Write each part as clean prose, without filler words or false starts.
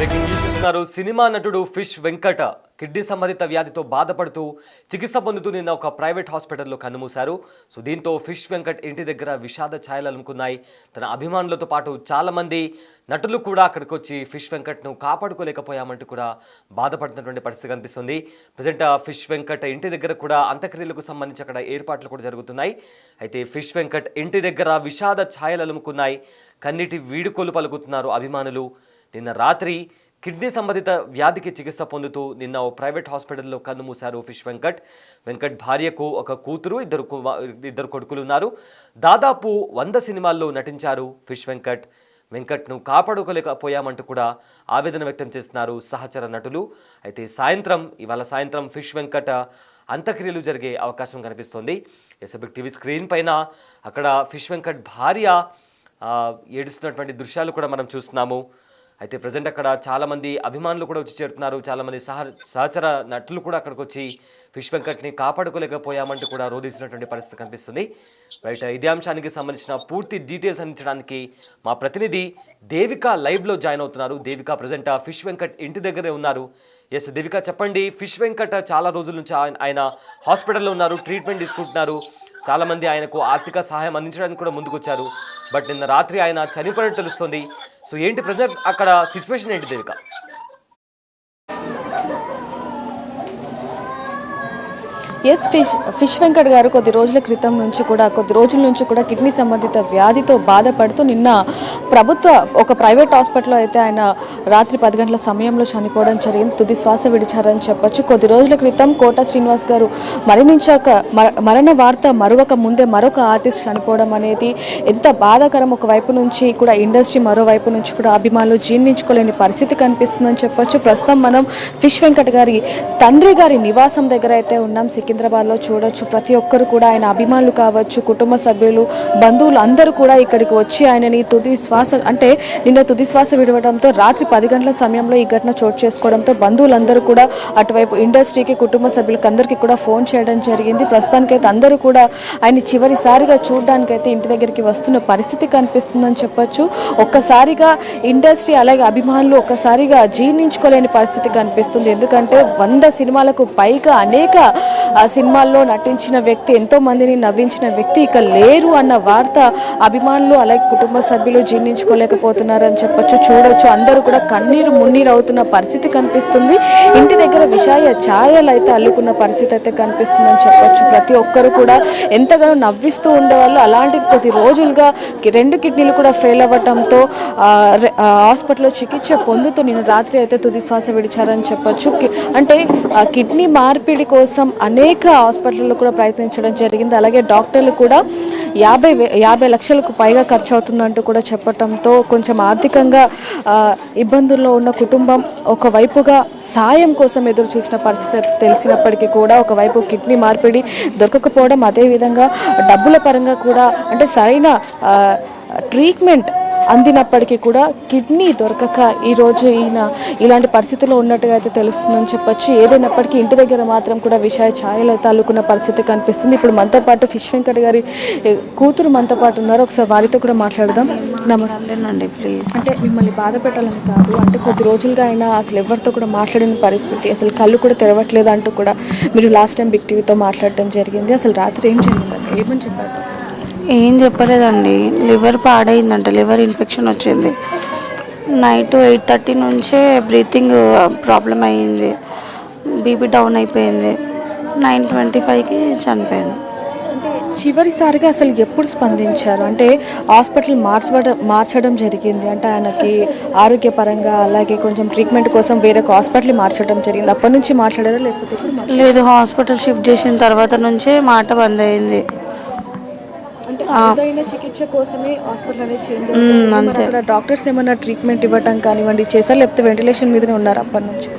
Breaking news చూస్తున్నారు. Cinema నటుడు fish Venkata kidney సంబంధిత వ్యాధితో బాధపడుతూ చికిత్స పొందుతూ నిన్న ఒక ప్రైవేట్ హాస్పిటల్లో కన్నుమూశారు. దీంతో ఫిష్ వెంకట్ ఇంటి దగ్గర విషాద ఛాయలు అలుముకున్నాయి. తన అభిమానులతో పాటు చాలా మంది నటులు కూడా అక్కడికి వచ్చి ఫిష్ వెంకట్ను కాపాడుకోలేకపోయామంటూ కూడా బాధపడుతున్నటువంటి పరిస్థితి కనిపిస్తుంది. ప్రజెంట్ ఫిష్ వెంకట్ ఇంటి దగ్గర కూడా అంత్యక్రియలకు సంబంధించి అక్కడ ఏర్పాట్లు కూడా జరుగుతున్నాయి. అయితే ఫిష్ వెంకట్ ఇంటి దగ్గర విషాద ఛాయలు అలుముకున్నాయి. కన్నీటి వీడుకోలు పలుకుతున్నారు అభిమానులు. నిన్న రాత్రి కిడ్నీ సంబంధిత వ్యాధికి చికిత్స పొందుతూ నిన్న ఓ ప్రైవేట్ హాస్పిటల్లో కన్నుమూశారు ఫిష్ వెంకట్. వెంకట్ భార్యకు ఒక కూతురు, ఇద్దరు కొడుకులు ఉన్నారు. దాదాపు 100 సినిమాల్లో నటించారు ఫిష్ వెంకట్. వెంకట్ను కాపాడుకోలేకపోయామంటూ కూడా ఆవేదన వ్యక్తం చేస్తున్నారు సహచర నటులు. అయితే ఇవాళ సాయంత్రం ఫిష్ వెంకట్ అంత్యక్రియలు జరిగే అవకాశం కనిపిస్తోంది. ఎస్ఎబిక్ టీవీ స్క్రీన్ పైన అక్కడ ఫిష్ వెంకట్ భార్య ఏడుస్తున్నటువంటి దృశ్యాలు కూడా మనం చూస్తున్నాము. అయితే ప్రజెంట్ అక్కడ చాలామంది అభిమానులు కూడా వచ్చి చేరుతున్నారు. చాలామంది సహచర నటులు కూడా అక్కడికి వచ్చి ఫిష్ వెంకట్ని కాపాడుకోలేకపోయామంటూ కూడా రోధిస్తున్నటువంటి పరిస్థితి కనిపిస్తుంది. రైట్, ఇదే అంశానికి సంబంధించిన పూర్తి డీటెయిల్స్ అందించడానికి మా ప్రతినిధి దేవిక లైవ్లో జాయిన్ అవుతున్నారు. దేవిక ప్రజెంట్ ఫిష్ వెంకట్ ఇంటి దగ్గరే ఉన్నారు. ఎస్ దేవిక, చెప్పండి. ఫిష్ వెంకట్ చాలా రోజుల నుంచి ఆయన హాస్పిటల్లో ఉన్నారు, ట్రీట్మెంట్ తీసుకుంటున్నారు. చాలామంది ఆయనకు ఆర్థిక సహాయం అందించడానికి కూడా ముందుకొచ్చారు. బట్ నిన్న రాత్రి ఆయన చనిపోయినట్టు తెలుస్తుంది. సో ఏంటి ప్రజెంట్ అక్కడ సిచ్యువేషన్ ఏంటి దేవిక? ఎస్, ఫిష్ వెంకట్ గారు కొద్ది రోజుల నుంచి కూడా కిడ్నీ సంబంధిత వ్యాధితో బాధపడుతూ నిన్న ఒక ప్రైవేట్ హాస్పిటల్లో అయితే ఆయన రాత్రి 10 గంటల సమయంలో చనిపోవడం జరిగింది. తుది శ్వాస విడిచారని చెప్పొచ్చు. కొద్ది రోజుల క్రితం కోట శ్రీనివాస్ గారు మరణ వార్త మరొక ముందే మరొక ఆర్టిస్ట్ చనిపోవడం అనేది ఎంత బాధాకరం. ఒకవైపు నుంచి కూడా ఇండస్ట్రీ, మరోవైపు నుంచి కూడా అభిమానులు జీర్ణించుకోలేని పరిస్థితి కనిపిస్తుందని చెప్పొచ్చు. ప్రస్తుతం మనం ఫిష్ వెంకట్ గారి తండ్రి గారి నివాసం దగ్గర అయితే ఉన్నాం. సికింద్రాబాద్లో చూడొచ్చు. ప్రతి ఒక్కరు కూడా ఆయన అభిమానులు కావచ్చు, కుటుంబ సభ్యులు, బంధువులు అందరూ కూడా ఇక్కడికి వచ్చి ఆయనని నిన్న తుది శ్వాస విడవడంతో రాత్రి 10 గంటల సమయంలో ఈ ఘటన చోటు చేసుకోవడంతో బంధువులందరూ కూడా అటువైపు ఇండస్ట్రీకి, కుటుంబ సభ్యులకి అందరికీ కూడా ఫోన్ చేయడం జరిగింది. ప్రస్తుతానికైతే అందరూ కూడా ఆయన చివరిసారిగా చూడడానికైతే ఇంటి దగ్గరికి వస్తున్న పరిస్థితి కనిపిస్తుందని చెప్పొచ్చు. ఒక్కసారిగా ఇండస్ట్రీ అలాగే అభిమానులు ఒక్కసారిగా జీర్ణించుకోలేని పరిస్థితి కనిపిస్తుంది. ఎందుకంటే 100 సినిమాలకు పైగా అనేక సినిమాల్లో నటించిన వ్యక్తి, ఎంతో మందిని నవ్వించిన వ్యక్తి ఇక లేరు అన్న వార్త అభిమానులు అలాగే కుటుంబ సభ్యులు జీర్ణించుకోలేకపోతున్నారని చెప్పొచ్చు. చూడొచ్చు, అందరూ కూడా కన్నీరు మున్నీరు అవుతున్న పరిస్థితి కనిపిస్తుంది. ఇంటి దగ్గర విషాయ ఛాయలు అయితే అల్లుకున్న పరిస్థితి అయితే కనిపిస్తుందని చెప్పొచ్చు. ప్రతి ఒక్కరు కూడా ఎంతగానో నవ్విస్తూ ఉండేవాళ్ళు. అలాంటిది కొద్ది రోజులుగా 2 కిడ్నీలు కూడా ఫెయిల్ అవ్వడంతో హాస్పిటల్లో చికిత్స పొందుతూ నిన్న రాత్రి అయితే తుది శ్వాస విడిచారని చెప్పొచ్చు. అంటే కిడ్నీ మార్పిడి కోసం అనేక హాస్పిటల్లో కూడా ప్రయత్నించడం జరిగింది. అలాగే డాక్టర్లు కూడా 50 లక్షలకు పైగా ఖర్చు అవుతుందంటూ కూడా చెప్పడంతో కొంచెం ఆర్థికంగా ఇబ్బందుల్లో ఉన్న కుటుంబం ఒకవైపుగా సాయం కోసం ఎదురు చూసిన పరిస్థితి తెలిసినప్పటికీ కూడా ఒకవైపు కిడ్నీ మార్పిడి దొరకకపోవడం, అదేవిధంగా డబ్బుల పరంగా కూడా అంటే సరైన ట్రీట్మెంట్ అందినప్పటికీ కూడా కిడ్నీ దొరకక ఈరోజు ఈయన ఇలాంటి పరిస్థితుల్లో ఉన్నట్టుగా అయితే తెలుస్తుందని చెప్పొచ్చు. ఏదైనప్పటికీ ఇంటి దగ్గర మాత్రం కూడా విషయ ఛాయలు అయితే అల్లుకున్న పరిస్థితి కనిపిస్తుంది. ఇప్పుడు మనతో పాటు ఫిష్ వెంకట్ గారి కూతురు మనతో పాటు ఉన్నారు. ఒకసారి వారితో కూడా మాట్లాడదాం. నమస్తే అండి. ప్లీజ్, అంటే మిమ్మల్ని బాధ పెట్టాలని కాదు, అంటే కొద్ది రోజులుగా ఆయన అసలు ఎవరితో కూడా మాట్లాడిన పరిస్థితి, అసలు కళ్ళు కూడా తెరవట్లేదు అంటూ కూడా మీరు లాస్ట్ టైం బిగ్ టీవీతో మాట్లాడటం జరిగింది. అసలు రాత్రి ఏం జరిగిందంటే ఏమని చెప్పారు? ఏం చెప్పలేదండి. లివర్ పాడైందంట, లివర్ ఇన్ఫెక్షన్ వచ్చింది. నైట్ 8:30 నుంచే బ్రీతింగ్ ప్రాబ్లం అయ్యింది, బీపీ డౌన్ అయిపోయింది. 9:25కి చనిపోయాను. అంటే చివరిసారిగా అసలు ఎప్పుడు స్పందించారు? అంటే హాస్పిటల్ మార్చడం జరిగింది, అంటే ఆయనకి ఆరోగ్యపరంగా అలాగే కొంచెం ట్రీట్మెంట్ కోసం వేరే హాస్పిటల్ మార్చడం జరిగింది. అప్పటి నుంచి మాట్లాడారా లేకపోతే? లేదు, హాస్పిటల్ షిఫ్ట్ చేసిన తర్వాత నుంచే మాట బంద్ అయింది. చికిత్స కోసమే హాస్పిటల్ అనేది చేంజ్ అక్కడ డాక్టర్స్ ఏమన్నా ట్రీట్మెంట్ ఇవ్వటం కానివ్వండి చేశారు, లేకపోతే వెంటిలేషన్ మీదనే ఉన్నారు? అప్పటి నుంచి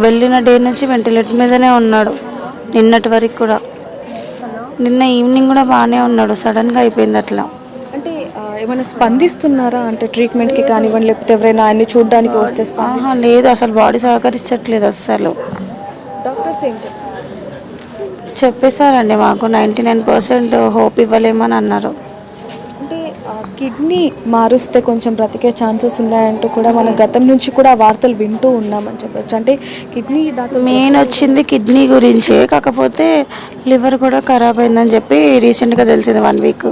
వెళ్ళిన డే నుంచి వెంటిలేటర్ మీదనే ఉన్నాడు, నిన్నటి వరకు కూడా. నిన్న ఈవినింగ్ కూడా బాగానే ఉన్నాడు, సడన్గా అయిపోయింది అట్లా. అంటే ఏమైనా స్పందిస్తున్నారా అంటే ట్రీట్మెంట్కి కానివ్వండి, లేకపోతే ఎవరైనా ఆయన్ని చూడడానికి వస్తే? లేదు, అసలు బాడీ సహకరించట్లేదు అస్సలు. డాక్టర్స్ ఏం చెప్పేశారండి, మాకు 99% హోప్ ఇవ్వలేమని అన్నారు. అంటే కిడ్నీ మారుస్తే కొంచెం బ్రతికే ఛాన్సెస్ ఉన్నాయంటూ కూడా మనం గతం నుంచి కూడా వార్తలు వింటూ ఉన్నామని చెప్పొచ్చు. అంటే కిడ్నీ డాక్టర్ మెయిన్ వచ్చింది కిడ్నీ గురించే, కాకపోతే లివర్ కూడా ఖరాబ్ అయిందని చెప్పి రీసెంట్గా తెలిసింది 1 వీక్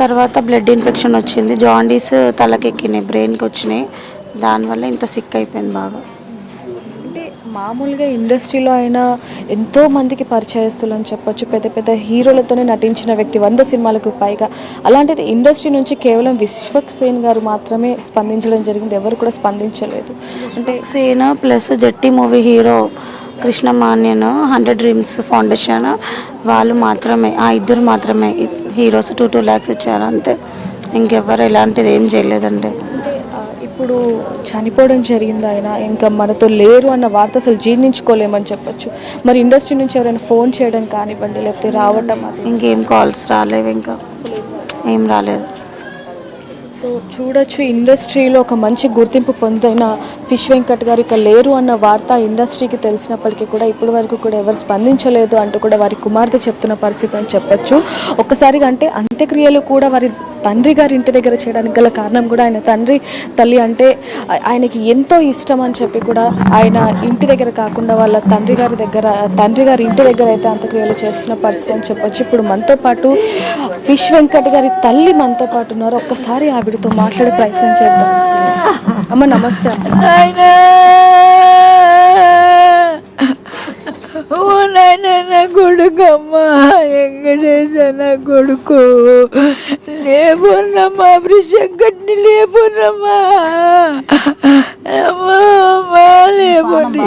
తర్వాత. బ్లడ్ ఇన్ఫెక్షన్ వచ్చింది, జాండీస్ తలకెక్కినాయి, బ్రెయిన్కి వచ్చినాయి, దానివల్ల ఇంత సిక్ అయిపోయింది బాగా. అంటే మామూలుగా ఇండస్ట్రీలో అయినా ఎంతో మందికి పరిచయస్తులు అని చెప్పొచ్చు, పెద్ద పెద్ద హీరోలతోనే నటించిన వ్యక్తి, 100 సినిమాలకు పైగా. అలాంటిది ఇండస్ట్రీ నుంచి కేవలం విశ్వక్సేన్ గారు మాత్రమే స్పందించడం జరిగింది, ఎవరు కూడా స్పందించలేదు. అంటే సేన ప్లస్ జట్టి మూవీ హీరో కృష్ణ మాన్యన్ 100 డ్రీమ్స్ ఫౌండేషన్ వాళ్ళు మాత్రమే, ఆ ఇద్దరు మాత్రమే హీరోస్ 2 lakhs ఇచ్చారు అంతే. ఇంకెవ్వరు ఇలాంటిది ఏం చేయలేదండి. ఇప్పుడు చనిపోవడం జరిగింది ఆయన, ఇంకా మనతో లేరు అన్న వార్త అసలు జీర్ణించుకోలేమని చెప్పొచ్చు. మరి ఇండస్ట్రీ నుంచి ఎవరైనా ఫోన్ చేయడం కానివ్వండి, లేకపోతే రావటం, ఇంకేం కాల్స్ రాలేవు, ఇంకా ఏం రాలేదు. సో చూడొచ్చు, ఇండస్ట్రీలో ఒక మంచి గుర్తింపు పొందిన ఫిష్ వెంకట్ గారు ఇక లేరు అన్న వార్త ఇండస్ట్రీకి తెలిసినప్పటికీ కూడా ఇప్పటి వరకు కూడా ఎవరు స్పందించలేదు అంటూ కూడా వారి కుమార్తె చెప్తున్న పరిస్థితి అని చెప్పొచ్చు. ఒక్కసారిగా అంటే అంత్యక్రియలు కూడా వారి తండ్రి గారి ఇంటి దగ్గర చేయడానికి గల కారణం కూడా ఆయన తల్లి అంటే ఆయనకి ఎంతో ఇష్టం అని చెప్పి కూడా ఆయన ఇంటి దగ్గర కాకుండా వాళ్ళ తండ్రి గారి ఇంటి దగ్గర అయితే అంత్యక్రియలు చేస్తున్న పరిస్థితి అని చెప్పొచ్చు. ఇప్పుడు మనతో పాటు ఫిష్ వెంకట్ గారి తల్లి మనతో పాటు ఉన్నారు. ఒక్కసారి ఆవిడతో మాట్లాడే ప్రయత్నం చేద్దాం. అమ్మ నమస్తే. ఓ నాయన, నా కొడుకు అమ్మా, వెంకటేశ నా కొడుకు, లేపున్నమ్మా, వృషంకట్ని లేపున్నమ్మా, అమ్మా అమ్మా లేపండి.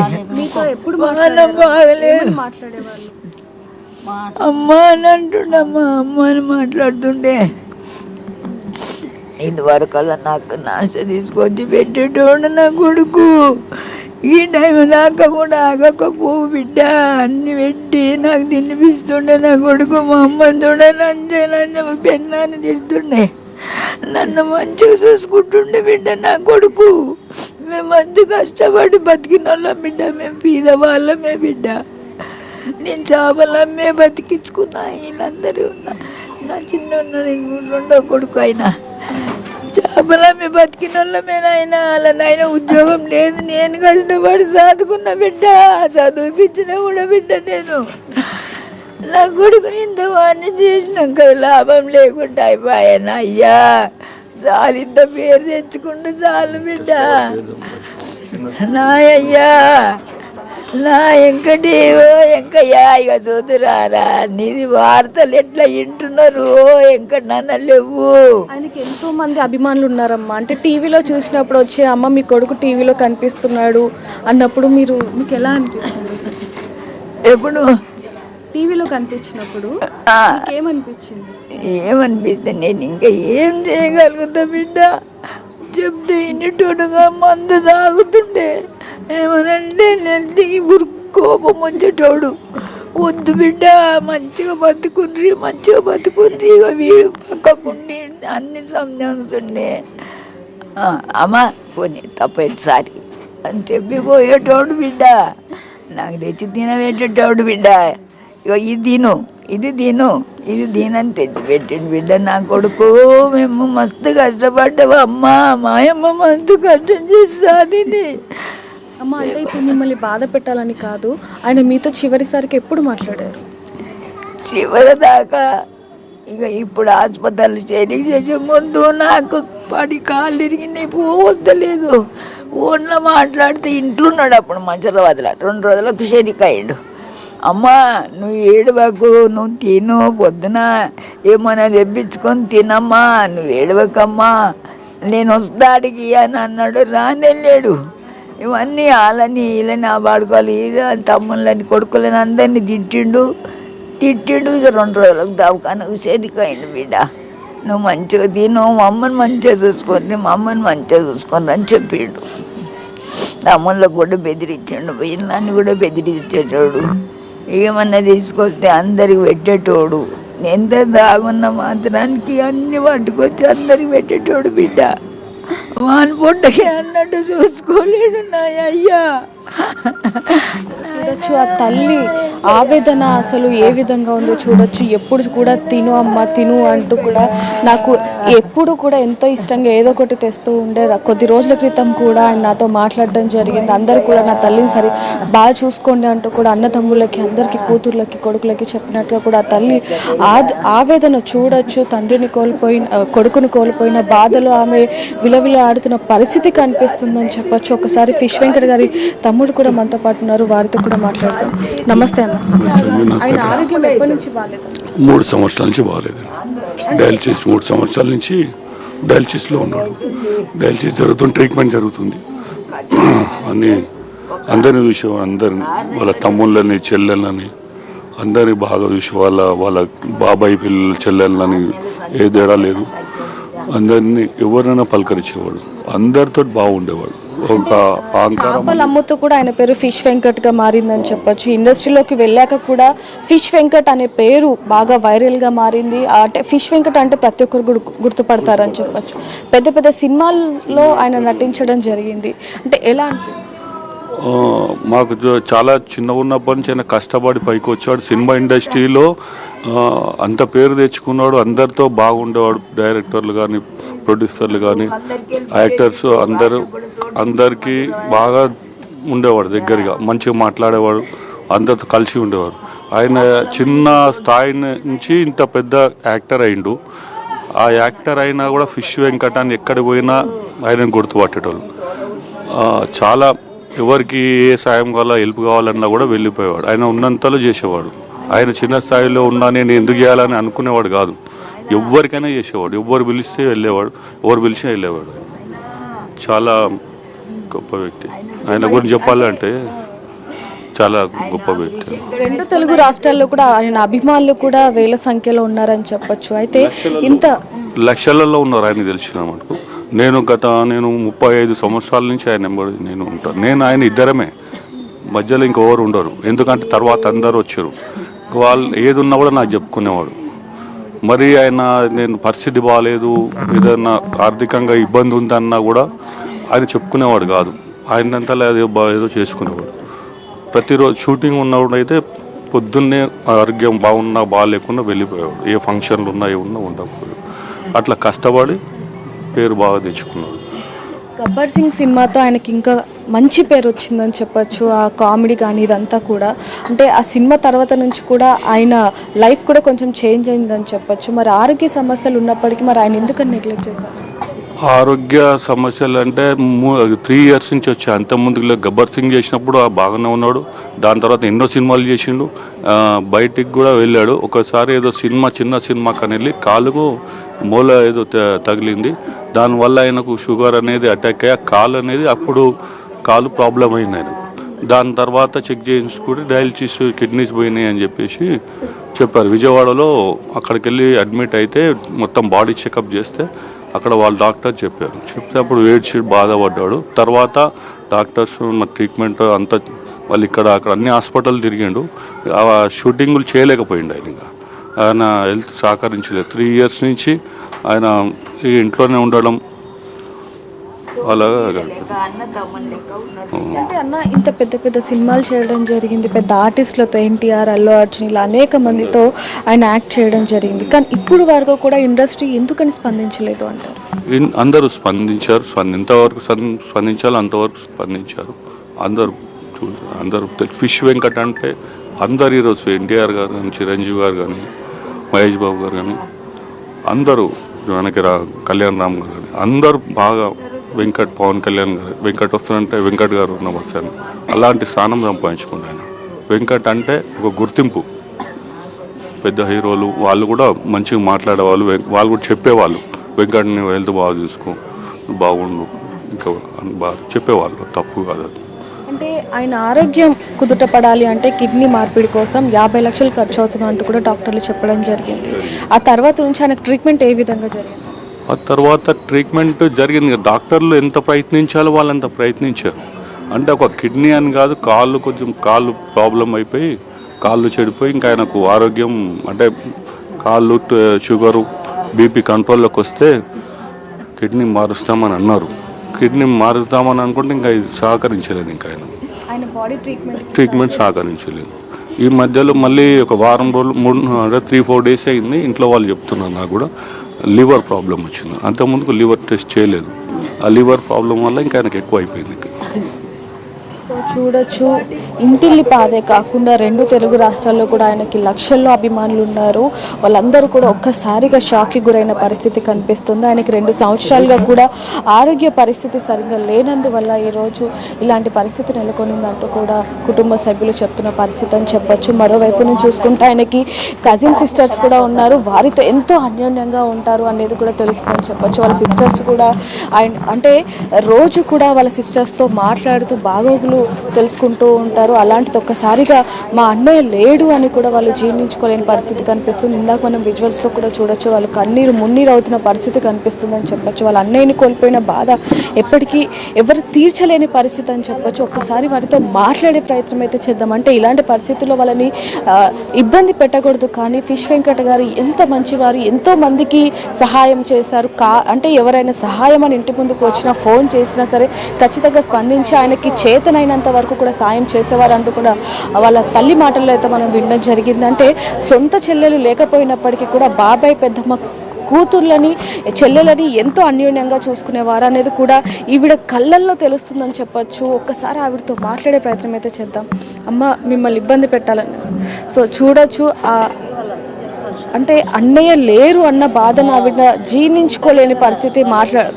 బాణం బాగలేదు, అమ్మా అని అంటుండమ్మా, అమ్మ అని మాట్లాడుతుండే. ఇదివరకల్లా నాకు నాశ తీసుకొచ్చి పెట్టేటోడు నా కొడుకు. ఈ టైం దాకా కూడా ఆగకపోవు బిడ్డ, అన్ని పెట్టి నాకు తినిపిస్తుండే నా కొడుకు. మా అమ్మ చూడ నంజ పెన్నాన్ని తిడుతుండే, నన్ను మంచిగా చూసుకుంటుండే బిడ్డ నా కొడుకు. మేము అంత కష్టపడి బతికిన వాళ్ళం బిడ్డ, మేము పీద వాళ్ళమే బిడ్డ. నేను చేపలమ్మే బతికించుకున్నా. వీళ్ళందరూ నా చిన్న నేను 2వ కొడుకు అయినా చేపలమ్మే బతికిన వాళ్ళమేనాయన. అలా నాయన ఉద్యోగం లేదు, నేను కష్టపడి చదువుకున్న బిడ్డ, చదివిపించిన కూడా బిడ్డ. నేను నా కొడుకుని ఇంత వాడిని చేసినాక లాభం లేకుండా అయిపోయాను అయ్యా. చాలు, ఇంత పేరు తెచ్చుకుంటూ చాలు బిడ్డ. నా అయ్యా, నా వెంకటేవో వెంకయ్యా, ఇక చూతురారా, నీది వార్తలు ఎట్లా వింటున్నారు వెంకట నాన్న లేవు. ఆయనకి ఎంతో మంది అభిమానులు ఉన్నారమ్మా. అంటే టీవీలో చూసినప్పుడు వచ్చే అమ్మ మీ కొడుకు టీవీలో కనిపిస్తున్నాడు అన్నప్పుడు మీకు ఎలా అనిపించింది? ఎప్పుడు టీవీలో కనిపించినప్పుడు ఏమనిపించింది? ఏమనిపిస్తుంది, నేను ఇంకా ఏం చేయగలుగుతా బిడ్డ. చెప్తే ఇన్నిటోడుగా మందు తాగుతుండే, ఏమనంటే నెత్తికి కోపం వచ్చేటోడు. వద్దు బిడ్డ, మంచిగా బతుకుండ్రి, మంచిగా బతుకుండ్రి. ఇక వీడు పక్కకుండి అన్ని సంజానుతుండే. అమ్మ పోనీ తప్పైంది సారీ అని చెప్పి పోయేటోడు బిడ్డ. నాకు తెచ్చి తినబెట్టేటోడు బిడ్డ. ఇక ఇది దీనని తెచ్చిపెట్టిండు బిడ్డ నా కొడుకు. మేము మస్తు కష్టపడ్డావు అమ్మా, మాయమ్మ మస్తు కష్టం చేసి సాధింది. అమ్మ అంటే ఇప్పుడు మిమ్మల్ని బాధ పెట్టాలని కాదు, ఆయన మీతో చివరిసారికి ఎప్పుడు మాట్లాడారు? చివరి దాకా ఇక ఇప్పుడు హాస్పిటల్ చేసే ముందు నాకు పడి కాళ్ళు ఇరిగినాయి, పోవస్తలేదు. ఓన్లో మాట్లాడితే ఇంట్లో ఉన్నాడు అప్పుడు మంచిరాబాద్లో. 2 రోజులకు షెరికాయిండు. అమ్మా నువ్వు ఏడవకు, నువ్వు తిను, పొద్దున ఏమైనా తెప్పించుకొని తినమ్మా, నువ్వు ఏడవకమ్మా, నేను వస్తాడికి అని అన్నాడు. రానెళ్ళాడు. ఇవన్నీ వాళ్ళని వీళ్ళని ఆబాడుకోవాలి, తమ్ముళ్ళని కొడుకులని అందరినీ తిట్టిండు. ఇక 2 రోజులకు దవాఖానకు చేరికాయండి బిడ్డ. నువ్వు మంచిగా తిను, మా అమ్మని మంచిగా చూసుకొని, మా అమ్మని మంచిగా చూసుకొని అని చెప్పిండు. తమ్ముళ్ళకు కూడా బెదిరించాడు, వీళ్ళని కూడా బెదిరించేటోడు. ఏమన్నా తీసుకొస్తే అందరికి పెట్టేటోడు. ఎంత దాగున్న మాత్రానికి అన్ని పట్టుకొచ్చి అందరికి పెట్టేటోడు బిడ్డ. వాని పొట్టకి అన్నట్టు చూసుకోలేడు నా అయ్యా. చూడొచ్చు ఆ తల్లి ఆవేదన అసలు ఏ విధంగా ఉందో చూడొచ్చు. ఎప్పుడు కూడా తిను అమ్మ తిను అంటూ కూడా నాకు ఎప్పుడు కూడా ఎంతో ఇష్టంగా ఏదో ఒకటి తెస్తూ ఉండే. కొద్ది రోజుల క్రితం కూడా ఆయన నాతో మాట్లాడడం జరిగింది. అందరూ కూడా నా తల్లిని సరి బాగా చూసుకోండి అంటూ కూడా అన్నదమ్ములకి అందరికీ కూతుర్లకి కొడుకులకి చెప్పినట్టుగా కూడా ఆ తల్లి ఆవేదన చూడొచ్చు. తండ్రిని కోల్పోయిన కొడుకుని కోల్పోయిన బాధలో ఆమె విలవిల ఆడుతున్న పరిస్థితి కనిపిస్తుందని చెప్పొచ్చు. ఒకసారి ఫిష్ వెంకట్ గారి తమ్ముడు కూడా మనతో పాటు ఉన్నారు, వారితో కూడా మాట్లాడతాం. నమస్తే అన్న. ఆయన ఆరోగ్యం ఎప్పటి నుంచి బాగాలేదు? 3 సంవత్సరాల నుంచి బాగాలేదు. డయాలసిస్ 3 సంవత్సరాల నుంచి డయాలసిస్లో ఉన్నాడు. డయాలసిస్ జరుగుతుంది, ట్రీట్మెంట్ జరుగుతుంది. అందరిని చూసి అందరిని వాళ్ళ తమ్ముళ్ళని చెల్లెళ్ళని అందరినీ బాగా చూసి వాళ్ళ బాబాయ్ పిల్లలు చెల్లెళ్ళని ఏ తేడా లేదు. అందరినీ ఎవరైనా పలకరించేవాడు, అందరితో బాగుండేవాడు. ఒక చేపలు అమ్ముతూ కూడా ఆయన పేరు ఫిష్ వెంకట్ గా మారిందని చెప్పొచ్చు. ఇండస్ట్రీలోకి వెళ్ళాక కూడా ఫిష్ వెంకట్ అనే పేరు బాగా వైరల్ గా మారింది. అంటే ఫిష్ వెంకట్ అంటే ప్రతి ఒక్కరు గుర్తుపడతారని చెప్పొచ్చు. పెద్ద పెద్ద సినిమాల్లో ఆయన నటించడం జరిగింది. అంటే ఎలా మాకు చాలా చిన్నగా ఉన్నప్పటి నుంచి ఆయన కష్టపడి పైకి వచ్చాడు. సినిమా ఇండస్ట్రీలో అంత పేరు తెచ్చుకున్నాడు. అందరితో బాగుండేవాడు. డైరెక్టర్లు కానీ ప్రొడ్యూసర్లు కానీ యాక్టర్స్ అందరికీ బాగా ఉండేవాడు, దగ్గరగా మంచిగా మాట్లాడేవాడు, అందరితో కలిసి ఉండేవాడు. ఆయన చిన్న స్థాయి నుంచి ఇంత పెద్ద యాక్టర్ అయిండు. ఆ యాక్టర్ అయినా కూడా ఫిష్ వెంకట్ అని ఎక్కడికి పోయినా ఆయనను గుర్తుపట్టేటోళ్ళు. చాలా ఎవరికి ఏ సాయం కావాలో హెల్ప్ కావాలన్నా కూడా వెళ్ళిపోయేవాడు. ఆయన ఉన్నంతలో చేసేవాడు. ఆయన చిన్న స్థాయిలో ఉన్నా నేను ఎందుకు చేయాలని అనుకునేవాడు కాదు. ఎవరికైనా చేసేవాడు. ఎవరు పిలిస్తే వెళ్ళేవాడు, ఎవరు పిలిచినా వెళ్ళేవాడు. చాలా గొప్ప వ్యక్తి. ఆయన గురించి చెప్పాలంటే చాలా గొప్ప వ్యక్తి. 2 తెలుగు రాష్ట్రాల్లో కూడా ఆయన అభిమానులు కూడా వేల సంఖ్యలో ఉన్నారని చెప్పొచ్చు. అయితే ఇంత లక్షలలో ఉన్నారు ఆయన తెలిసిన మటుకు. నేను 35 సంవత్సరాల నుంచి ఆయన నేను ఉంటాను. నేను ఆయన ఇద్దరమే, మధ్యలో ఇంకెవరు ఉండరు. ఎందుకంటే తర్వాత అందరు వచ్చారు. వాళ్ళు ఏది ఉన్నా కూడా నాకు చెప్పుకునేవాడు. మరి ఆయన నేను పరిస్థితి బాగాలేదు, ఏదన్నా ఆర్థికంగా ఇబ్బంది ఉందన్నా కూడా ఆయన చెప్పుకునేవాడు కాదు. ఆయనంతలో ఏదో చేసుకునేవాడు. ప్రతిరోజు షూటింగ్ ఉన్నప్పుడు అయితే పొద్దున్నే ఆరోగ్యం బాగున్నా బాగాలేకున్నా వెళ్ళిపోయేవాడు. ఏ ఫంక్షన్లు ఉన్నా ఏమున్నా ఉండకపోయాడు. అట్లా కష్టపడి పేరు బాగా తెచ్చుకున్నాడు. గబ్బర్ సింగ్ సినిమాతో ఆయనకి ఇంకా మంచి పేరు వచ్చిందని చెప్పొచ్చు. ఆ కామెడీ కానీ ఇదంతా కూడా, అంటే ఆ సినిమా తర్వాత నుంచి కూడా ఆయన లైఫ్ కూడా కొంచెం చేంజ్ అయిందని చెప్పొచ్చు. మరి ఆరోగ్య సమస్యలు ఉన్నప్పటికీ మరి ఆయన ఎందుకని నెగ్లెక్ట్ చేశారు? ఆరోగ్య సమస్యలు అంటే 3 ఇయర్స్ నుంచి వచ్చాయి. అంతకుముందు గబ్బర్ సింగ్ చేసినప్పుడు బాగానే ఉన్నాడు. దాని తర్వాత ఎన్నో సినిమాలు చేసిండు. బయటికి కూడా వెళ్ళాడు. ఒకసారి ఏదో చిన్న సినిమా కానీ వెళ్ళి కాలుకు మూల ఏదో తగిలింది. దానివల్ల ఆయనకు షుగర్ అనేది అటాక్ అయ్యి కాలు అనేది అప్పుడు కాలు ప్రాబ్లం అయింది ఆయనకు. దాని తర్వాత చెక్ చేయించుకుంటే డయాలసిస్ కిడ్నీస్ పోయినాయి అని చెప్పేసి చెప్పారు. విజయవాడలో అక్కడికి వెళ్ళి అడ్మిట్ అయితే మొత్తం బాడీ చెకప్ చేస్తే అక్కడ వాళ్ళ డాక్టర్ చెప్పారు. చెప్తే అప్పుడు ఏడ్చి బాధపడ్డాడు. తర్వాత డాక్టర్స్ ట్రీట్మెంట్ అంతా వాళ్ళు ఇక్కడ అక్కడ అన్ని హాస్పిటల్ తిరిగిండు. షూటింగులు చేయలేకపోయిండు. ఆయన హెల్త్ సహకరించలేదు. 3 ఇయర్స్ నుంచి ఆయన ఇంట్లోనే ఉండడం అలాగా గడిపారు. అంటే అన్న ఇంత పెద్ద పెద్ద సినిమాలు చేయడం జరిగింది, పెద్ద ఆర్టిస్టులతో ఎన్టీఆర్, అల్లు అర్జున్ ఇలా అనేక మందితో ఆయన యాక్ట్ చేయడం జరిగింది. కానీ ఇప్పుడు వరకు కూడా ఇండస్ట్రీ ఎందుకని స్పందించలేదు అంటారు? అందరూ స్పందించారు. ఎంతవరకు స్పందించాలో అంతవరకు స్పందించారు. అందరూ ఫిష్ వెంకట్ అంటే అందరు ఈరోజు ఎన్టీఆర్ గారు కానీ, చిరంజీవి గారు కానీ, మహేష్ బాబు గారు కానీ అందరూ, మనకి కళ్యాణ్ రామ్ గారు కానీ అందరూ బాగా పవన్ కళ్యాణ్ గారు వెంకట్ వస్తారంటే వెంకట్ గారు నమస్తే అలాంటి స్థానం సంపాదించుకున్నాను. వెంకట్ అంటే ఒక గుర్తింపు. పెద్ద హీరోలు వాళ్ళు కూడా మంచిగా మాట్లాడేవాళ్ళు. వాళ్ళు కూడా చెప్పేవాళ్ళు, వెంకట్ని హెల్త్ బాగా చూసుకో, బాగుండు, ఇంకా బాగా చెప్పేవాళ్ళు. తప్పు కాదు. అంటే ఆయన ఆరోగ్యం కుదుట పడాలి అంటే కిడ్నీ మార్పిడి కోసం 50 లక్షలు ఖర్చు అవుతుంది అంటూ కూడా డాక్టర్లు చెప్పడం జరిగింది. ఆ తర్వాత నుంచి ఆయనకు ట్రీట్మెంట్ ఏ విధంగా జరిగింది? ఆ తర్వాత ట్రీట్మెంట్ జరిగింది. డాక్టర్లు ఎంత ప్రయత్నించాలో వాళ్ళంత ప్రయత్నించారు. అంటే ఒక కిడ్నీ అని కాదు, కాళ్ళు ప్రాబ్లం అయిపోయి కాళ్ళు చెడిపోయి ఇంకా ఆయనకు ఆరోగ్యం అంటే కాళ్ళు షుగరు బీపీ కంట్రోల్లోకి వస్తే కిడ్నీ మారుస్తామని అన్నారు. కిడ్నీ మారుద్దామని అనుకుంటే ఇంకా ఇది సహకరించలేదు. ఇంకా ఆయన బాడీ ట్రీట్మెంట్ సహకరించలేదు. ఈ మధ్యలో మళ్ళీ ఒక వారం రోజులు 3-4 డేస్ అయింది. ఇంట్లో వాళ్ళు చెప్తున్నారు నాకు కూడా లివర్ ప్రాబ్లం వచ్చింది. అంతకుముందుకు లివర్ టెస్ట్ చేయలేదు. ఆ లివర్ ప్రాబ్లం వల్ల ఇంకా ఆయనకు ఎక్కువ అయిపోయింది. సో చూడొచ్చు, ఇంటిల్లి పాదే కాకుండా 2 తెలుగు రాష్ట్రాల్లో కూడా ఆయనకి లక్షల్లో అభిమానులు ఉన్నారు. వాళ్ళందరూ కూడా ఒక్కసారిగా షాక్కి గురైన పరిస్థితి కనిపిస్తుంది. ఆయనకి 2 సంవత్సరాలుగా కూడా ఆరోగ్య పరిస్థితి సరిగ్గా లేనందువల్ల ఈరోజు ఇలాంటి పరిస్థితి నెలకొనిందంటూ కూడా కుటుంబ సభ్యులు చెప్తున్న పరిస్థితి అని చెప్పొచ్చు. మరోవైపు నుంచి చూసుకుంటే ఆయనకి కజిన్ సిస్టర్స్ కూడా ఉన్నారు. వారితో ఎంతో అన్యోన్యంగా ఉంటారు అనేది కూడా తెలుస్తుందని చెప్పొచ్చు. వాళ్ళ సిస్టర్స్ కూడా అంటే రోజు కూడా వాళ్ళ సిస్టర్స్తో మాట్లాడుతూ బాగోగులు తెలుసుకుంటూ ఉంటారు. అలాంటిది ఒక్కసారిగా మా అన్నయ్య లేడు అని కూడా వాళ్ళు జీర్ణించుకోలేని పరిస్థితి కనిపిస్తుంది. ఇందాక మనం విజువల్స్లో కూడా చూడొచ్చు, వాళ్ళు కన్నీరు మున్నీరు అవుతున్న పరిస్థితి కనిపిస్తుందని చెప్పొచ్చు. వాళ్ళ అన్నయ్యని కోల్పోయిన బాధ ఎప్పటికీ ఎవరు తీర్చలేని పరిస్థితి అని చెప్పొచ్చు. ఒక్కసారి వారితో మాట్లాడే ప్రయత్నం అయితే చేద్దాం. అంటే ఇలాంటి పరిస్థితుల్లో వాళ్ళని ఇబ్బంది పెట్టకూడదు. కానీ ఫిష్ వెంకట గారు ఎంత మంచివారు, ఎంతో మందికి సహాయం చేశారు. అంటే ఎవరైనా సహాయం అని ఇంటి ముందుకు వచ్చినా, ఫోన్ చేసినా సరే ఖచ్చితంగా స్పందించి ఆయనకి చేతనైనంత వరకు కూడా సాయం చేసేవారు అంటూ కూడా వాళ్ళ తల్లి మాటల్లో అయితే మనం వినడం జరిగింది. అంటే సొంత చెల్లెలు లేకపోయినప్పటికీ కూడా బాబాయ్ పెద్దమ్మ కూతుర్లని చెల్లెలని ఎంతో అన్యోన్యంగా చూసుకునేవారు అనేది కూడా ఈవిడ కళ్ళల్లో తెలుస్తుందని చెప్పొచ్చు. ఒక్కసారి ఆవిడతో మాట్లాడే ప్రయత్నం అయితే చేద్దాం. అమ్మ, మిమ్మల్ని ఇబ్బంది పెట్టాలని సో చూడొచ్చు, అంటే అన్నయ్య లేరు అన్న బాధను ఆవిడ జీర్ణించుకోలేని పరిస్థితి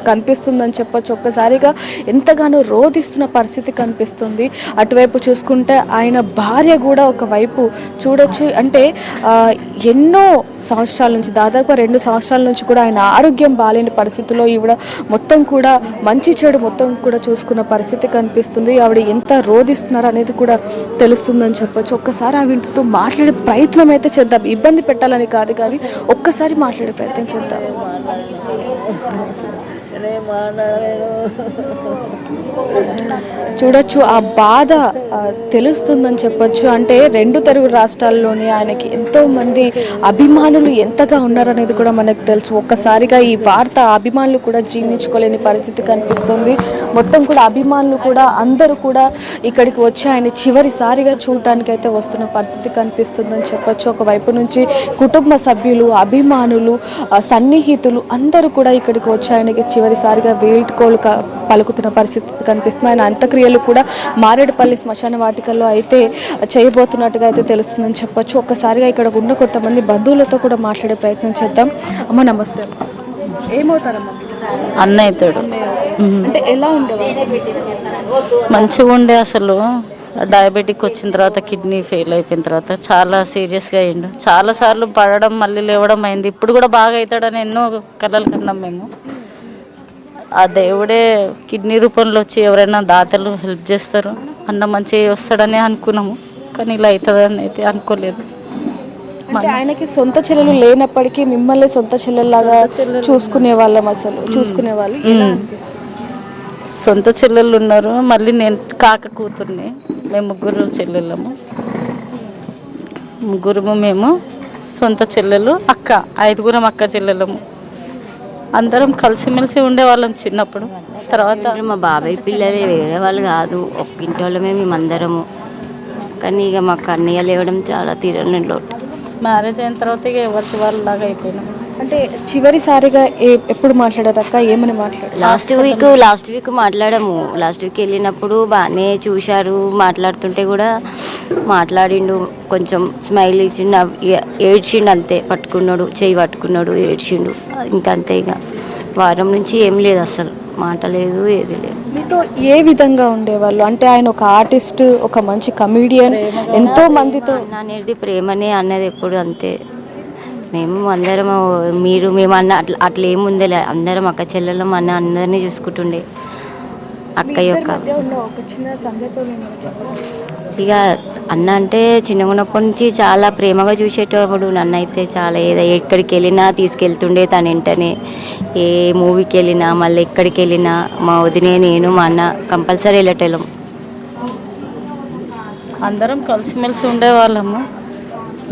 కనిపిస్తుందని చెప్పొచ్చు. ఒక్కసారిగా ఎంతగానో రోధిస్తున్న పరిస్థితి కనిపిస్తుంది. అటువైపు చూసుకుంటే ఆయన భార్య కూడా ఒకవైపు చూడొచ్చు. అంటే ఎన్నో సంవత్సరాల నుంచి, దాదాపు 2 సంవత్సరాల నుంచి కూడా ఆయన ఆరోగ్యం బాలేని పరిస్థితిలో ఈవిడ మొత్తం కూడా మంచి చెడు మొత్తం కూడా చూసుకున్న పరిస్థితి కనిపిస్తుంది. ఆవిడ ఎంత రోధిస్తున్నారు అనేది కూడా తెలుస్తుందని చెప్పొచ్చు. ఒక్కసారి ఆవిడతో మాట్లాడే ప్రయత్నం అయితే చేద్దాం. ఇబ్బంది పెట్టాలని కాదు, కానీ ఒక్కసారి మాట్లాడే ప్రయత్నం చేద్దాం. చూడొచ్చు, ఆ బాధ తెలుస్తుందని చెప్పొచ్చు. అంటే 2 తెలుగు రాష్ట్రాల్లోనే ఆయనకి ఎంతో మంది అభిమానులు ఎంతగా ఉన్నారనేది కూడా మనకు తెలుసు. ఒక్కసారిగా ఈ వార్త అభిమానులు కూడా జీర్ణించుకోలేని పరిస్థితి కనిపిస్తుంది. మొత్తం కూడా అభిమానులు కూడా అందరూ కూడా ఇక్కడికి వచ్చి ఆయన చివరిసారిగా చూడటానికి అయితే వస్తున్న పరిస్థితి కనిపిస్తుందని చెప్పొచ్చు. ఒకవైపు నుంచి కుటుంబ సభ్యులు, అభిమానులు, సన్నిహితులు అందరూ కూడా ఇక్కడికి వచ్చి ఆయనకి చివరిసారిగా వేడుకోలు పలుకుతున్న పరిస్థితి కనిపిస్తుంది. ఆయన అంత్యక్రియలు కూడా మారేడుపల్లి శ్మశాన వాటికల్లో అయితే చేయబోతున్నట్టుగా అయితే తెలుస్తుందని చెప్పొచ్చు. ఒక్కసారిగా ఇక్కడ ఉన్న కొంతమంది బంధువులతో కూడా మాట్లాడే ప్రయత్నం చేద్దాం. అమ్మ, నమస్తే. ఏమవుతారమ్మా? అన్న అవుతాడు. అంటే ఎలా ఉండేవారు? మంచిగా ఉండే. అసలు డయాబెటిక్ వచ్చిన తర్వాత, కిడ్నీ ఫెయిల్ అయిపోయిన తర్వాత చాలా సీరియస్గా అయ్యిండు. చాలాసార్లు పడడం మళ్ళీ లేవడం అయింది. ఇప్పుడు కూడా బాగా అవుతాడని ఎన్నో కలలు కన్నాం మేము. ఆ దేవుడే కిడ్నీ రూపంలో వచ్చి ఎవరైనా దాతలు హెల్ప్ చేస్తారు, అన్న మంచిగా వస్తాడని అనుకున్నాము. కానీ ఇలా అవుతుందని అయితే అనుకోలేదు. అంటే ఆయనకి సొంత చెల్లెలు లేనప్పటికీ మిమ్మల్ని సొంత చెల్లెల్లాగా చూసుకునే వాళ్ళం. అసలు చూసుకునేవాళ్ళు. సొంత చెల్లెళ్ళు ఉన్నారు. మళ్ళీ నేను కాక కూతుర్ని. మేము 3 చెల్లెళ్ళము. 3 మేము సొంత చెల్లెలు, అక్క, 5 అక్క చెల్లెళ్ళము. అందరం కలిసిమెలిసి ఉండేవాళ్ళం చిన్నప్పుడు. తర్వాత మా బాబాయ్ పిల్లలే, వేరే వాళ్ళు కాదు, ఒక్క ఇంటి వాళ్ళమే మేమందరము. కానీ ఇక మాకు అన్నయ్య లేవడం చాలా తీరని లోటు. మ్యారేజ్ అయిన తర్వాత ఇక ఎవరికి వాళ్ళలాగా అయిపోయినాం. అంటే చివరిసారిగా ఎప్పుడు మాట్లాడారక్క? ఏమని మాట్లాడారు? లాస్ట్ వీక్ మాట్లాడాము. లాస్ట్ వీక్ వెళ్ళినప్పుడు బాగానే చూశారు. మాట్లాడుతుంటే కూడా మాట్లాడిండు, కొంచెం స్మైల్ ఇచ్చిండు, ఏడ్చిండు అంతే. పట్టుకున్నాడు, చెయ్యి పట్టుకున్నాడు, ఏడ్చిండు, ఇంకంతే. ఇక వారం నుంచి ఏం లేదు, అసలు మాట లేదు, ఏది లేదు. మీతో ఏ విధంగా ఉండేవాళ్ళు? అంటే ఆయన ఒక ఆర్టిస్ట్, ఒక మంచి కమీడియన్, ఎంతో మందితో అనేది ప్రేమనే అన్నది ఎప్పుడు అంతే. మేము అందరం మేము అన్న అట్లా ఏముందేలే, అందరం అక్క చెల్లెలం అన్న అందరినీ చూసుకుంటుండే. అక్క యొక్క ఇక అన్న అంటే చిన్నగా ఉన్నప్పటి నుంచి చాలా ప్రేమగా చూసేటప్పుడు నన్ను అయితే చాలా ఎక్కడికి వెళ్ళినా తీసుకెళ్తుండే తన వెంటనే. ఏ మూవీకి వెళ్ళినా, మళ్ళీ ఎక్కడికి వెళ్ళినా మా వదినే, నేను, మా అన్న కంపల్సరీ వెళ్ళేటోళ్ళం. అందరం కలిసిమెలిసి ఉండేవాళ్ళము.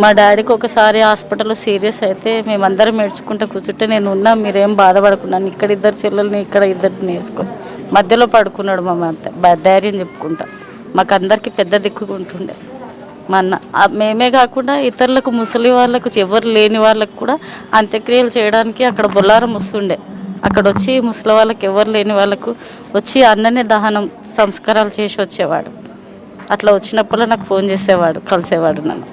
మా డాడీకి ఒకసారి హాస్పిటల్లో సీరియస్ అయితే మేమందరం ఏడ్చుకుంటూ కూర్చుంటే, నేను ఉన్నా, మీరేం బాధపడకున్నాను, ఇక్కడ 2 చెల్లెల్ని, ఇక్కడ 2 వేసుకో, మధ్యలో పడుకున్నాడు మా ధైర్యం చెప్పుకుంటా. మాకు అందరికీ పెద్ద దిక్కుకుంటుండే మా అన్న. మేమే కాకుండా ఇతరులకు, ముసలి వాళ్ళకు, ఎవరు లేని వాళ్ళకు కూడా అంత్యక్రియలు చేయడానికి అక్కడ బొల్లారం వస్తుండే. అక్కడ వచ్చి ముసలి వాళ్ళకి, ఎవరు లేని వాళ్ళకు వచ్చి అన్ననే దహనం సంస్కారాలు చేసి వచ్చేవాడు. అట్లా వచ్చినప్పుడు నాకు ఫోన్ చేసేవాడు, కలిసేవాడు నన్ను.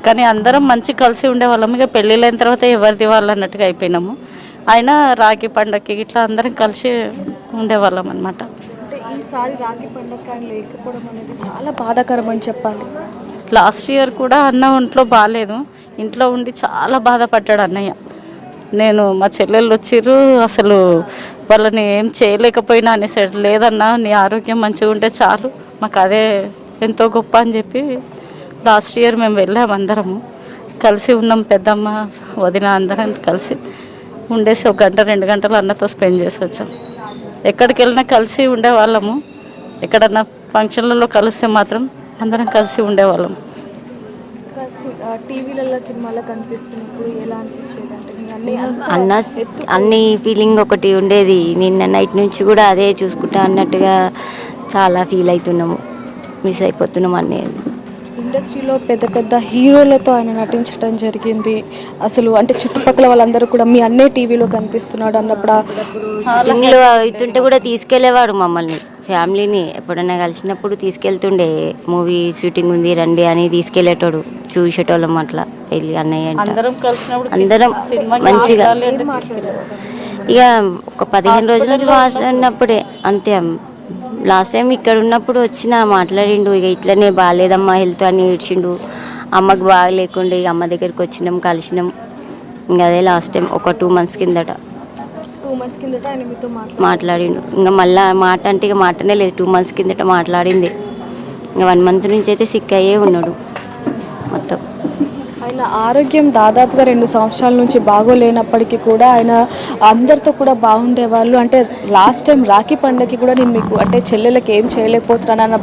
కానీ అందరం మంచి కలిసి ఉండేవాళ్ళం. ఇక పెళ్ళిళ్ళైన తర్వాత ఎవరిది వాళ్ళు అన్నట్టుగా అయిపోయినాము. అయినా రాఖీ పండగకి ఇట్లా అందరం కలిసి ఉండేవాళ్ళం అనమాట. అంటే ఈసారి రాఖీ పండగ ఆయన లేకపోవడం అనేది చాలా బాధాకరం అని చెప్పాలి. లాస్ట్ ఇయర్ కూడా అన్న ఒంట్లో బాగాలేదు, ఇంట్లో ఉండి చాలా బాధపడ్డాడు అన్నయ్య. మా చెల్లెళ్ళు వచ్చిర్రు, అసలు వాళ్ళని ఏం చేయలేకపోయినా అనేసాడు. లేదన్నా, నీ ఆరోగ్యం మంచిగా ఉంటే చాలు, మాకు అదే ఎంతో గొప్ప అని చెప్పి లాస్ట్ ఇయర్ మేము వెళ్ళాము. అందరము కలిసి ఉన్నాం, పెద్దమ్మ, వదిన అందరం కలిసి ఉండేసి 1 గంట 2 గంటలు అన్నతో స్పెండ్ చేసి వచ్చాం. ఎక్కడికి వెళ్ళినా కలిసి ఉండేవాళ్ళము. ఎక్కడన్నా ఫంక్షన్లలో కలిస్తే మాత్రం అందరం కలిసి ఉండేవాళ్ళం. టీవీలలో సినిమాలో కనిపిస్తున్నప్పుడు ఎలా అనిపించేది అంటే అన్ని ఫీలింగ్ ఒకటి ఉండేది. నిన్న నైట్ నుంచి కూడా అదే చూసుకుంటా అన్నట్టుగా చాలా ఫీల్ అవుతున్నాము, మిస్ అయిపోతున్నాం అనేది. ఇండస్ట్రీలో పెద్ద పెద్ద హీరోలతో ఆయన నటించడం జరిగింది. అసలు అంటే చుట్టుపక్కల వాళ్ళందరూ కూడా మీ అన్నే టీవీలో కనిపిస్తున్నాడు అన్నప్పుడు షూటింగ్లో అవుతుంటే కూడా తీసుకెళ్లేవాడు మమ్మల్ని, ఫ్యామిలీని ఎప్పుడైనా కలిసినప్పుడు తీసుకెళ్తుండే. మూవీ షూటింగ్ ఉంది రండి అని తీసుకెళ్లేటోడు, చూసేటోళ్ళం అట్లా వెళ్ళి అన్నయ్య అందరం కలిసినప్పుడు అందరం మంచిగా. ఇక ఒక 15 రోజుల నుంచి మాట్లాడినప్పుడే అంతే. లాస్ట్ టైం ఇక్కడ ఉన్నప్పుడు వచ్చిన మాట్లాడిండు, ఇక ఇట్లనే బాగాలేదమ్మా హెల్త్ అని ఏడ్చిండు. అమ్మకు బాగా లేకుండే ఇక అమ్మ దగ్గరికి వచ్చినాం, కలిసినాం. ఇంకా అదే లాస్ట్ టైం ఒక 2 months కిందట 2 months కిందట ఆయన మీతో మాట్లాడిండు. ఇంకా మళ్ళీ మాట అంటే ఇక మాటనే లేదు, 2 months కిందట మాట్లాడింది. ఇంకా 1 month నుంచి అయితే సిక్ అయ్యే ఉన్నాడు మొత్తం. ఆయన ఆరోగ్యం దాదాపుగా 2 సంవత్సరాల నుంచి బాగోలేనప్పటికీ కూడా ఆయన అందరితో కూడా బాగుండేవాళ్ళు. అంటే లాస్ట్ టైం రాఖీ పండుగకి కూడా నేను మీకు అంటే చెల్లెలకి ఏం చేయలేకపోతున్నాను అన్న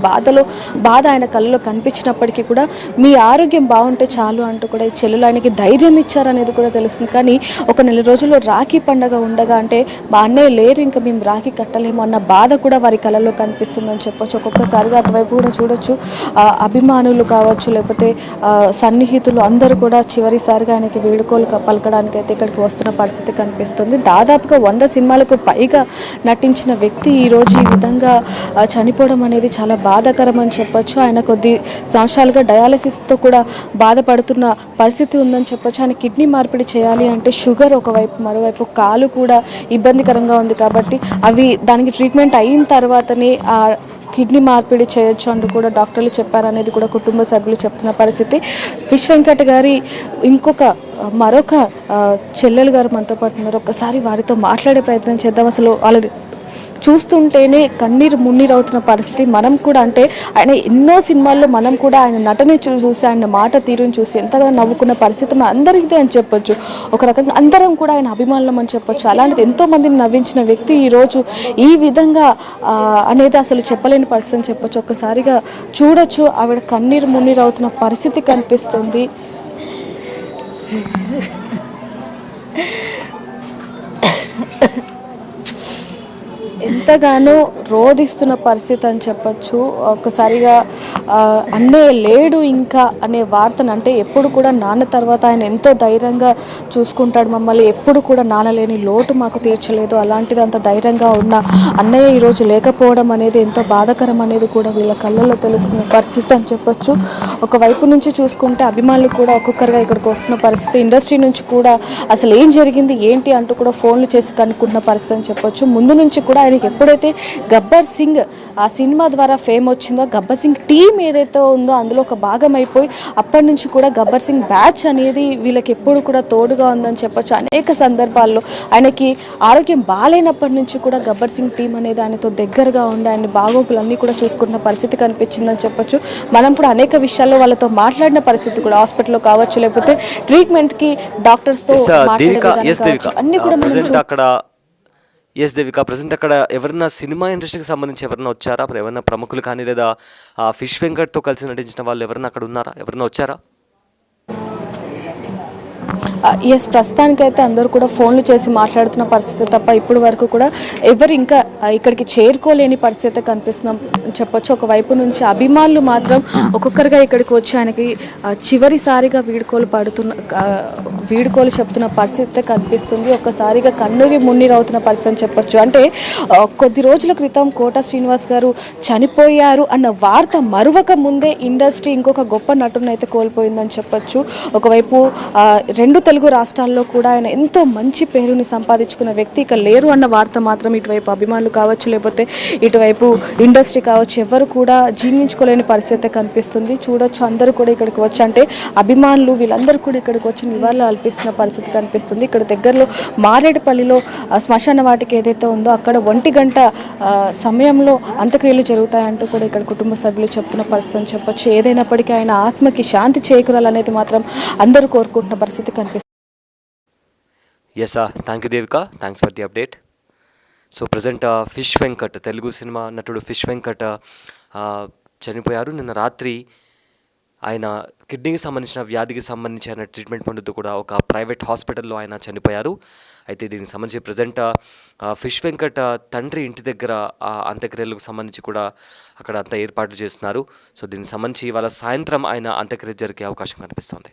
బాధ ఆయన కళ్ళలో కనిపించినప్పటికీ కూడా మీ ఆరోగ్యం బాగుంటే చాలు అంటూ కూడా ఈ చెల్లెలు ఆయనకి ధైర్యం ఇచ్చారనేది కూడా తెలుస్తుంది. కానీ ఒక 4 రోజుల్లో రాఖీ పండుగ ఉండగా అంటే మా అన్నయ్య లేరు, ఇంకా మేము రాఖీ కట్టలేము అన్న బాధ కూడా వారి కళ్ళలో కనిపిస్తుందని చెప్పొచ్చు. ఒక్కొక్కసారిగా అటువైపు కూడా చూడొచ్చు, అభిమానులు కావచ్చు, లేకపోతే సన్నిహితులు అందరూ కూడా చివరిసారిగా ఆయనకి వీడుకోలు పలకడానికి అయితే ఇక్కడికి వస్తున్న పరిస్థితి కనిపిస్తుంది. దాదాపుగా 100 సినిమాలకు పైగా నటించిన వ్యక్తి ఈరోజు ఈ విధంగా చనిపోవడం అనేది చాలా బాధాకరం అని చెప్పొచ్చు. ఆయన కొద్ది సంవత్సరాలుగా డయాలసిస్తో కూడా బాధపడుతున్న పరిస్థితి ఉందని చెప్పొచ్చు. ఆయన కిడ్నీ మార్పిడి చేయాలి అంటే షుగర్ ఒకవైపు, మరోవైపు కాలు కూడా ఇబ్బందికరంగా ఉంది. కాబట్టి దానికి ట్రీట్మెంట్ అయిన తర్వాతనే కిడ్నీ మార్పిడి చేయొచ్చు అంటూ కూడా డాక్టర్లు చెప్పారనేది కూడా కుటుంబ సభ్యులు చెప్తున్న పరిస్థితి. ఫిష్ వెంకట్ గారి మరొక చెల్లెలు గారు మనతో పాటు ఉన్నారు. ఒక్కసారి వారితో మాట్లాడే ప్రయత్నం చేద్దాం. అసలు వాళ్ళ చూస్తుంటేనే కన్నీరు మున్నీరు అవుతున్న పరిస్థితి. మనం కూడా అంటే ఆయన ఎన్నో సినిమాల్లో మనం కూడా ఆయన నటన చూసి, ఆయన మాట తీరుని చూసి ఎంతగా నవ్వుకున్న పరిస్థితి మన అందరికీ అని చెప్పొచ్చు. ఒక రకంగా అందరం కూడా ఆయన అభిమానులం అని చెప్పొచ్చు. అలాంటిది ఎంతోమందిని నవ్వించిన వ్యక్తి ఈరోజు ఈ విధంగా అనేది అసలు చెప్పలేని పరిస్థితి అని చెప్పొచ్చు. ఒక్కసారిగా చూడొచ్చు, ఆవిడ కన్నీరు మున్నీరు అవుతున్న పరిస్థితి కనిపిస్తుంది. ఎంతగానో రోధిస్తున్న పరిస్థితి అని చెప్పచ్చు. ఒక్కసారిగా అన్నయ్య లేడు ఇంకా అనే వార్తను, అంటే ఎప్పుడు కూడా నాన్న తర్వాత ఆయన ఎంతో ధైర్యంగా చూసుకుంటాడు మమ్మల్ని, ఎప్పుడు కూడా నాన్న లేని లోటు మాకు తీర్చలేదు, అలాంటిది అంత ధైర్యంగా ఉన్న అన్నయ్య ఈరోజు లేకపోవడం అనేది ఎంతో బాధాకరం అనేది కూడా వీళ్ళ కళ్ళల్లో తెలుస్తున్న పరిస్థితి అని చెప్పొచ్చు. ఒకవైపు నుంచి చూసుకుంటే అభిమానులు కూడా ఒక్కొక్కరుగా ఇక్కడికి వస్తున్న పరిస్థితి. ఇండస్ట్రీ నుంచి కూడా అసలు ఏం జరిగింది ఏంటి అంటూ కూడా ఫోన్లు చేసి కనుక్కుంటున్న పరిస్థితి అని చెప్పొచ్చు. ముందు నుంచి కూడా ఆయనకి ఎప్పుడైతే గబ్బర్ సింగ్ ఆ సినిమా ద్వారా ఫేమ్ వచ్చిందో, గబ్బర్ సింగ్ టీం ఏదైతే ఉందో అందులో ఒక భాగం అయిపోయి అప్పటి నుంచి కూడా గబ్బర్ సింగ్ బ్యాచ్ అనేది వీళ్ళకి ఎప్పుడు కూడా తోడుగా ఉందని చెప్పొచ్చు. అనేక సందర్భాల్లో ఆయనకి ఆరోగ్యం బాగాలేనప్పటి నుంచి కూడా గబ్బర్ సింగ్ టీం అనేది ఆయనతో దగ్గరగా ఉండి ఆయన బాగోగులన్నీ కూడా చూసుకుంటున్న పరిస్థితి కనిపించిందని చెప్పొచ్చు. మనం కూడా అనేక విషయాల్లో వాళ్ళతో మాట్లాడిన పరిస్థితి కూడా, హాస్పిటల్లో కావచ్చు, లేకపోతే ట్రీట్మెంట్కి డాక్టర్స్తో అన్ని కూడా దేవిక ప్రజెంట్ అక్కడ ఎవరైనా సినిమా ఇండస్ట్రీకి సంబంధించి ఎవరైనా వచ్చారా? అప్పుడు ఎవరైనా ప్రముఖులు కానీ లేదా ఫిష్ వెంకట్తో కలిసి నటించిన వాళ్ళు ఎవరైనా అక్కడ ఉన్నారా? ఎవరైనా వచ్చారా? ఎస్, ప్రస్తుతానికైతే అందరూ కూడా ఫోన్లు చేసి మాట్లాడుతున్న పరిస్థితి తప్ప ఇప్పటి వరకు కూడా ఎవరు ఇంకా ఇక్కడికి చేరుకోలేని పరిస్థితి కనిపిస్తున్నాం చెప్పొచ్చు. ఒకవైపు నుంచి అభిమానులు మాత్రం ఒక్కొక్కరిగా ఇక్కడికి వచ్చి ఆయనకి చివరిసారిగా వీడుకోలు చెప్తున్న పరిస్థితి కనిపిస్తుంది. ఒక్కసారిగా కన్నీరు మున్నీరు అవుతున్న పరిస్థితి అని చెప్పొచ్చు. అంటే కొద్ది రోజుల క్రితం కోట శ్రీనివాస్ గారు చనిపోయారు అన్న వార్త మరువక ముందే ఇండస్ట్రీ ఇంకొక గొప్ప నటుని అయితే కోల్పోయిందని చెప్పొచ్చు. ఒకవైపు రెండు తెలుగు రాష్ట్రాల్లో కూడా ఆయన ఎంతో మంచి పేరుని సంపాదించుకున్న వ్యక్తి ఇక లేరు అన్న వార్త మాత్రం ఇటువైపు అభిమానులు కావచ్చు, లేకపోతే ఇటువైపు ఇండస్ట్రీ కావచ్చు, ఎవరు కూడా జీర్ణించుకోలేని పరిస్థితి కనిపిస్తుంది. చూడొచ్చు అందరూ కూడా ఇక్కడికి వచ్చి, అంటే అభిమానులు వీళ్ళందరూ కూడా ఇక్కడికి వచ్చి నివాళులు అర్పిస్తున్న పరిస్థితి కనిపిస్తుంది. ఇక్కడ దగ్గరలో మారేడుపల్లిలో శ్మశాన వాటిక ఏదైతే ఉందో అక్కడ 1 గంట సమయంలో అంత్యక్రియలు జరుగుతాయంటూ కూడా ఇక్కడ కుటుంబ సభ్యులు చెప్తున్న పరిస్థితి అని చెప్పొచ్చు. ఏదైనప్పటికీ ఆయన ఆత్మకి శాంతి చేకూరాలనేది మాత్రం అందరూ కోరుకుంటున్న పరిస్థితి కనిపిస్తుంది. Yes thank you Devika, thanks for the update. So present Fish Venkat, Telugu cinema నటుడు ఫిష్ వెంకట్ చనిపోయారు. నిన్న రాత్రి ఆయన కిడ్నీకి సంబంధించిన వ్యాధికి సంబంధించి ఆయన ట్రీట్మెంట్ పొందుతూ కూడా ఒక ప్రైవేట్ హాస్పిటల్లో ఆయన చనిపోయారు. అయితే దీనికి సంబంధించి ప్రజెంట్ ఫిష్ వెంకట్ తండ్రి ఇంటి దగ్గర అంత్యక్రియలకు సంబంధించి కూడా అక్కడ అంతా ఏర్పాట్లు చేస్తున్నారు. సో దీనికి సంబంధించి ఇవాళ సాయంత్రం ఆయన అంత్యక్రియ జరిగే అవకాశం కనిపిస్తోంది.